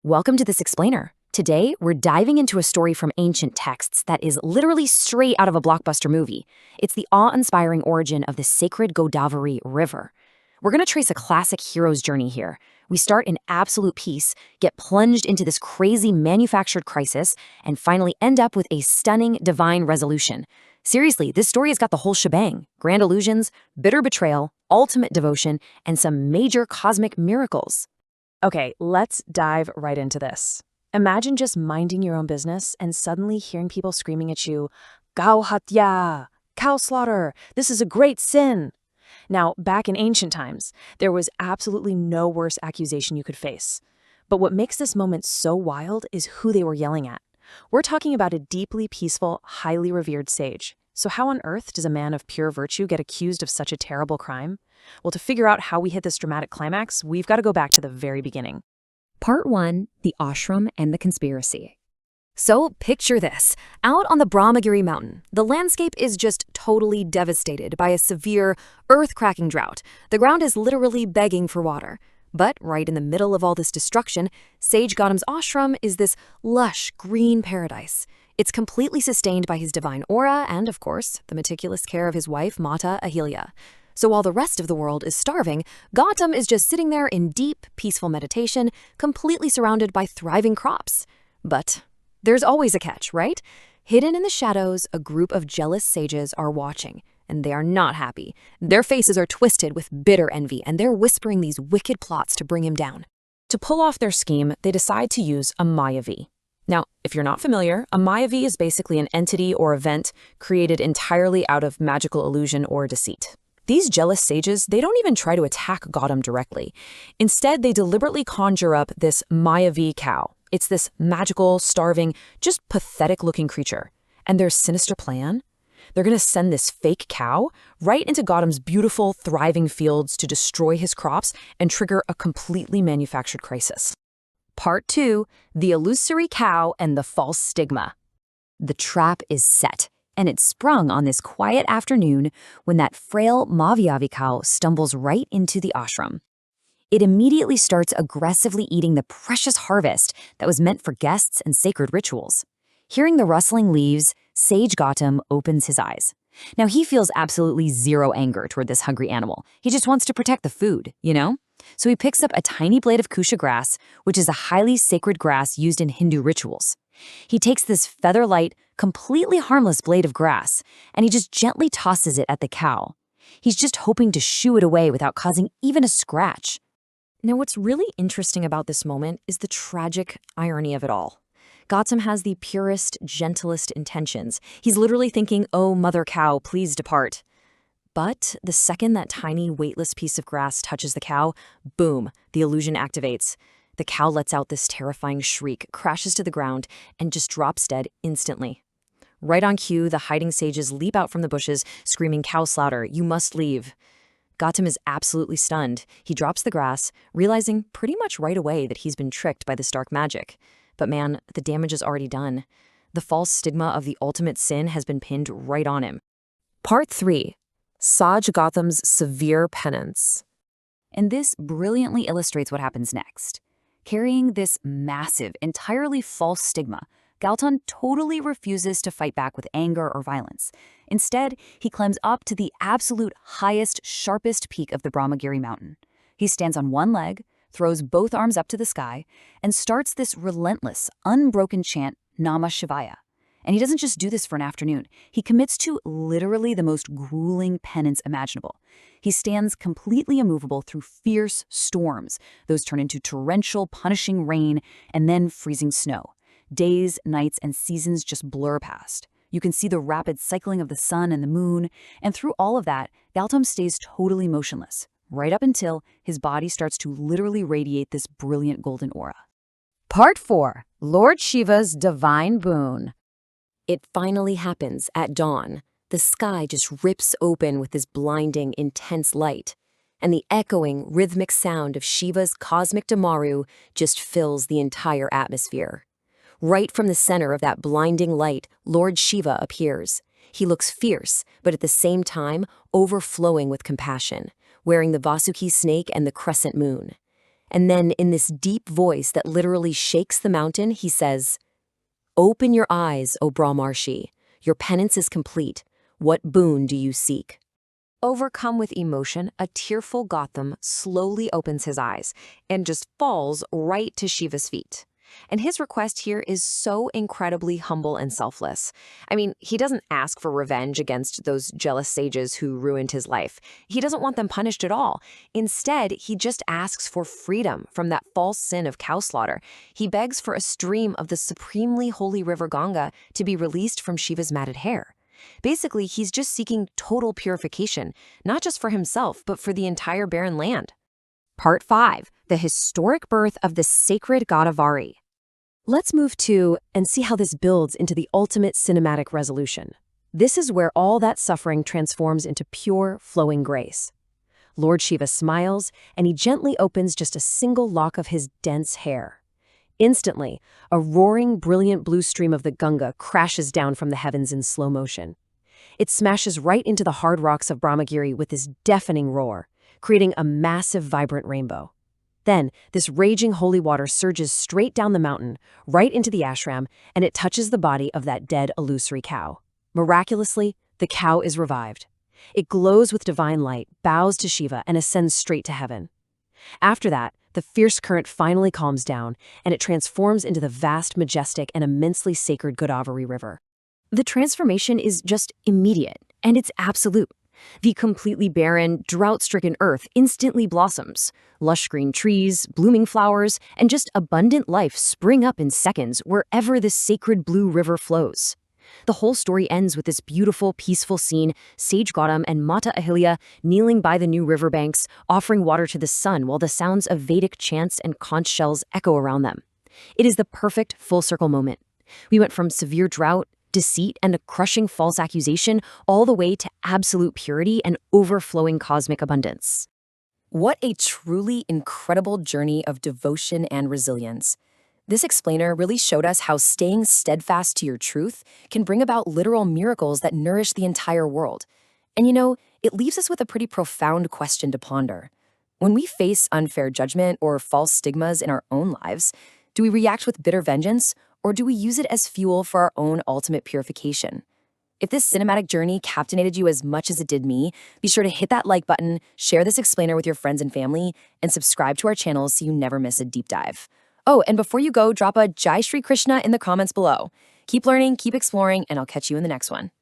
Welcome to this explainer. Today, we're diving into a story from ancient texts that is literally straight out of a blockbuster movie. It's the awe-inspiring origin of the sacred Godavari River. We're going to trace a classic hero's journey here. We start in absolute peace, get plunged into this crazy manufactured crisis, and finally end up with a stunning divine resolution. Seriously, this story has got the whole shebang. Grand illusions, bitter betrayal, ultimate devotion, and some major cosmic miracles. Okay, let's dive right into this. Imagine just minding your own business and suddenly hearing people screaming at you, "Gau hatya, cow slaughter, this is a great sin." Now, back in ancient times, there was absolutely no worse accusation you could face. But what makes this moment so wild is who they were yelling at. We're talking about a deeply peaceful, highly revered sage. So how on earth does a man of pure virtue get accused of such a terrible crime? Well, to figure out how we hit this dramatic climax, we've got to go back to the very beginning. Part 1, the ashram and the conspiracy. So, picture this. Out on the Brahmagiri mountain, the landscape is just totally devastated by a severe, earth-cracking drought. The ground is literally begging for water. But right in the middle of all this destruction, Sage Gautam's ashram is this lush, green paradise. It's completely sustained by his divine aura and, of course, the meticulous care of his wife, Mata Ahilya. So while the rest of the world is starving, Gautam is just sitting there in deep, peaceful meditation, completely surrounded by thriving crops. But there's always a catch, right? Hidden in the shadows, a group of jealous sages are watching, and they are not happy. Their faces are twisted with bitter envy, and they're whispering these wicked plots to bring him down. To pull off their scheme, they decide to use a Mayavi. Now, if you're not familiar, a Mayavi is basically an entity or event created entirely out of magical illusion or deceit. These jealous sages, they don't even try to attack Gautam directly. Instead, they deliberately conjure up this Mayavi cow. It's this magical, starving, just pathetic-looking creature. And their sinister plan? They're going to send this fake cow right into Gautam's beautiful, thriving fields to destroy his crops and trigger a completely manufactured crisis. Part 2, the illusory cow and the false stigma. The trap is set, and it's sprung on this quiet afternoon when that frail Maviavi cow stumbles right into the ashram. It immediately starts aggressively eating the precious harvest that was meant for guests and sacred rituals. Hearing the rustling leaves, Sage Gautam opens his eyes. Now, he feels absolutely zero anger toward this hungry animal. He just wants to protect the food, you know? So he picks up a tiny blade of kusha grass, which is a highly sacred grass used in Hindu rituals. He takes this feather-light, completely harmless blade of grass, and he just gently tosses it at the cow. He's just hoping to shoo it away without causing even a scratch. Now, what's really interesting about this moment is the tragic irony of it all. Gautam has the purest, gentlest intentions. He's literally thinking, "Oh, mother cow, please depart." But the second that tiny, weightless piece of grass touches the cow, boom, the illusion activates. The cow lets out this terrifying shriek, crashes to the ground, and just drops dead instantly. Right on cue, the hiding sages leap out from the bushes, screaming, "Cow slaughter, you must leave." Gautam is absolutely stunned. He drops the grass, realizing pretty much right away that he's been tricked by this dark magic. But man, the damage is already done. The false stigma of the ultimate sin has been pinned right on him. Part 3. Sage Gautam's severe penance. And this brilliantly illustrates what happens next. Carrying this massive, entirely false stigma, Gautam totally refuses to fight back with anger or violence. Instead, he climbs up to the absolute highest, sharpest peak of the Brahmagiri mountain. He stands on one leg, throws both arms up to the sky, and starts this relentless, unbroken chant, Namah Shivaya. And he doesn't just do this for an afternoon. He commits to literally the most grueling penance imaginable. He stands completely immovable through fierce storms. Those turn into torrential, punishing rain, and then freezing snow. Days, nights, and seasons just blur past. You can see the rapid cycling of the sun and the moon, and through all of that, Gautam stays totally motionless, right up until his body starts to literally radiate this brilliant golden aura. Part 4. Lord Shiva's divine boon. It finally happens at dawn. The sky just rips open with this blinding, intense light, and the echoing, rhythmic sound of Shiva's cosmic Damaru just fills the entire atmosphere. Right from the center of that blinding light, Lord Shiva appears. He looks fierce, but at the same time overflowing with compassion, wearing the Vasuki snake and the crescent moon. And then in this deep voice that literally shakes the mountain, he says, "Open your eyes, O Brahmarshi. Your penance is complete. What boon do you seek?" Overcome with emotion, a tearful Gautam slowly opens his eyes and just falls right to Shiva's feet. And his request here is so incredibly humble and selfless. I mean, he doesn't ask for revenge against those jealous sages who ruined his life. He doesn't want them punished at all. Instead, he just asks for freedom from that false sin of cow slaughter. He begs for a stream of the supremely holy River Ganga to be released from Shiva's matted hair. Basically, he's just seeking total purification, not just for himself, but for the entire barren land. Part 5. The historic birth of the sacred Godavari. Let's move to and see how this builds into the ultimate cinematic resolution. This is where all that suffering transforms into pure, flowing grace. Lord Shiva smiles, and he gently opens just a single lock of his dense hair. Instantly, a roaring, brilliant blue stream of the Ganga crashes down from the heavens in slow motion. It smashes right into the hard rocks of Brahmagiri with this deafening roar, creating a massive, vibrant rainbow. Then, this raging holy water surges straight down the mountain, right into the ashram, and it touches the body of that dead illusory cow. Miraculously, the cow is revived. It glows with divine light, bows to Shiva, and ascends straight to heaven. After that, the fierce current finally calms down, and it transforms into the vast, majestic, and immensely sacred Godavari River. The transformation is just immediate, and it's absolute. The completely barren, drought-stricken earth instantly blossoms. Lush green trees, blooming flowers, and just abundant life spring up in seconds wherever this sacred blue river flows. The whole story ends with this beautiful, peaceful scene, Sage Gautam and Mata Ahilya kneeling by the new riverbanks, offering water to the sun while the sounds of Vedic chants and conch shells echo around them. It is the perfect full-circle moment. We went from severe drought, deceit, and a crushing false accusation all the way to absolute purity and overflowing cosmic abundance. What a truly incredible journey of devotion and resilience. This explainer really showed us how staying steadfast to your truth can bring about literal miracles that nourish the entire world. And it leaves us with a pretty profound question to ponder. When we face unfair judgment or false stigmas in our own lives, do we react with bitter vengeance, or do we use it as fuel for our own ultimate purification? If this cinematic journey captivated you as much as it did me, be sure to hit that like button, share this explainer with your friends and family, and subscribe to our channel so you never miss a deep dive. Oh, and before you go, drop a Jai Shri Krishna in the comments below. Keep learning, keep exploring, and I'll catch you in the next one.